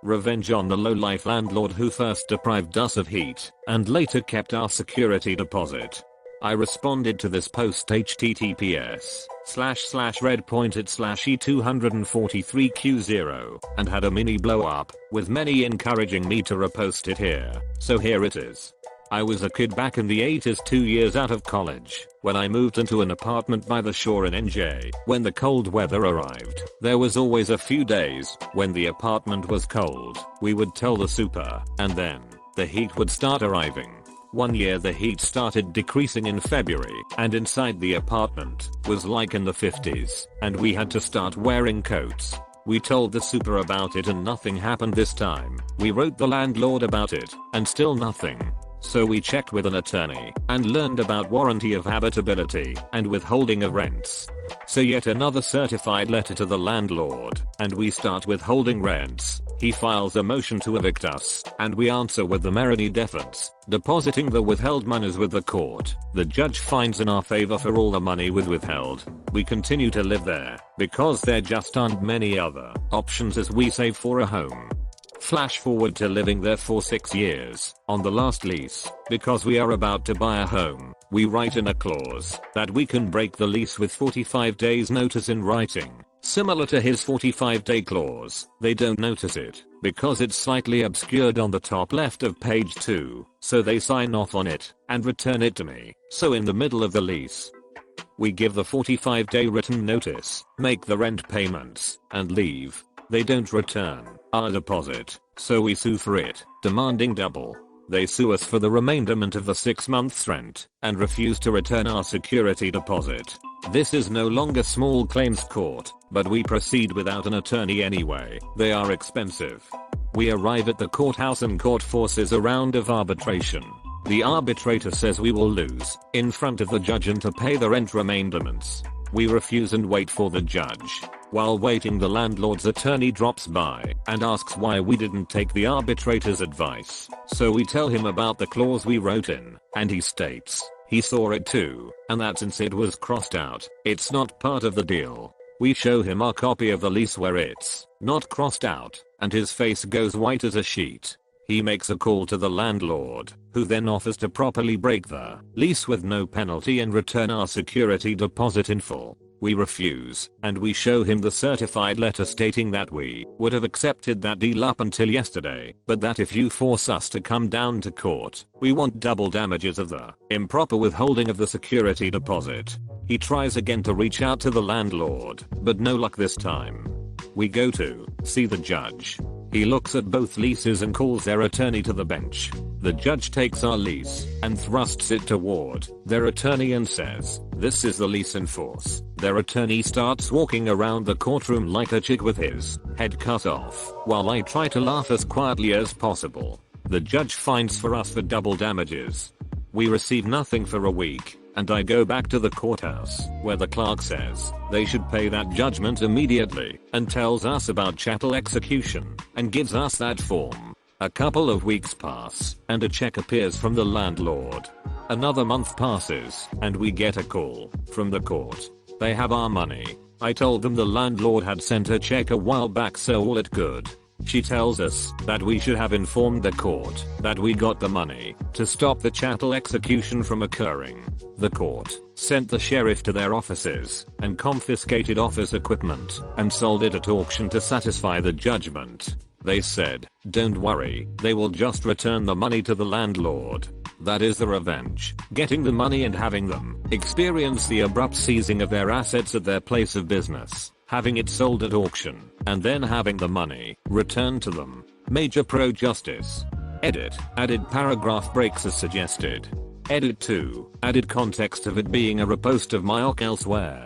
Revenge on the lowlife landlord who first deprived us of heat and later kept our security deposit. I responded to this post https://red.e243q0 and had a mini blow up, with many encouraging me to repost it here, so here it is. I was a kid back in the 80s, 2 years out of college, when I moved into an apartment by the shore in NJ. When the cold weather arrived, there was always a few days when the apartment was cold. We would tell the super, and then the heat would start arriving. One year the heat started decreasing in February, and inside the apartment was like in the 50s, and we had to start wearing coats. We told the super about it and nothing happened this time. We wrote the landlord about it, and still nothing. So we checked with an attorney and learned about warranty of habitability and withholding of rents. So yet another certified letter to the landlord, and we start withholding rents. He files a motion to evict us, and we answer with the merity defense, depositing the withheld monies with the court. The judge finds in our favor for all the money was withheld. We continue to live there because there just aren't many other options as we save for a home. Flash forward to living there for 6 years, on the last lease, because we are about to buy a home, we write in a clause that we can break the lease with 45 days notice in writing. Similar to his 45-day clause, they don't notice it, because it's slightly obscured on the top left of page 2, so they sign off on it, and return it to me. So in the middle of the lease, we give the 45-day written notice, make the rent payments, and leave. They don't return our deposit, so we sue for it, demanding double. They sue us for the remainderment of the 6 months rent, and refuse to return our security deposit. This is no longer small claims court, but we proceed without an attorney anyway. They are expensive. We arrive at the courthouse and court forces a round of arbitration. The arbitrator says we will lose, in front of the judge, and to pay the rent remainderments. We refuse and wait for the judge. While waiting, the landlord's attorney drops by and asks why we didn't take the arbitrator's advice. So we tell him about the clause we wrote in, and he states he saw it too, and that since it was crossed out, it's not part of the deal. We show him our copy of the lease where it's not crossed out, and his face goes white as a sheet. He makes a call to the landlord, who then offers to properly break the lease with no penalty and return our security deposit in full. We refuse, and we show him the certified letter stating that we would have accepted that deal up until yesterday, but that if you force us to come down to court, we want double damages of the improper withholding of the security deposit. He tries again to reach out to the landlord, but no luck this time. We go to see the judge. He looks at both leases and calls their attorney to the bench. The judge takes our lease and thrusts it toward their attorney and says, "This is the lease in force." Their attorney starts walking around the courtroom like a chick with his head cut off, while I try to laugh as quietly as possible. The judge finds for us for double damages. We receive nothing for a week, and I go back to the courthouse, where the clerk says they should pay that judgment immediately, and tells us about chattel execution, and gives us that form. A couple of weeks pass, and a check appears from the landlord. Another month passes, and we get a call from the court. They have our money. I told them the landlord had sent a check a while back, so all it good. She tells us that we should have informed the court that we got the money to stop the chattel execution from occurring. The court sent the sheriff to their offices and confiscated office equipment and sold it at auction to satisfy the judgment. They said, "Don't worry, they will just return the money to the landlord." That is the revenge. Getting the money and having them experience the abrupt seizing of their assets at their place of business, having it sold at auction, and then having the money returned to them. Major pro-justice. Edit. Added paragraph breaks as suggested. Edit 2. Added context of it being a repost of my OK elsewhere.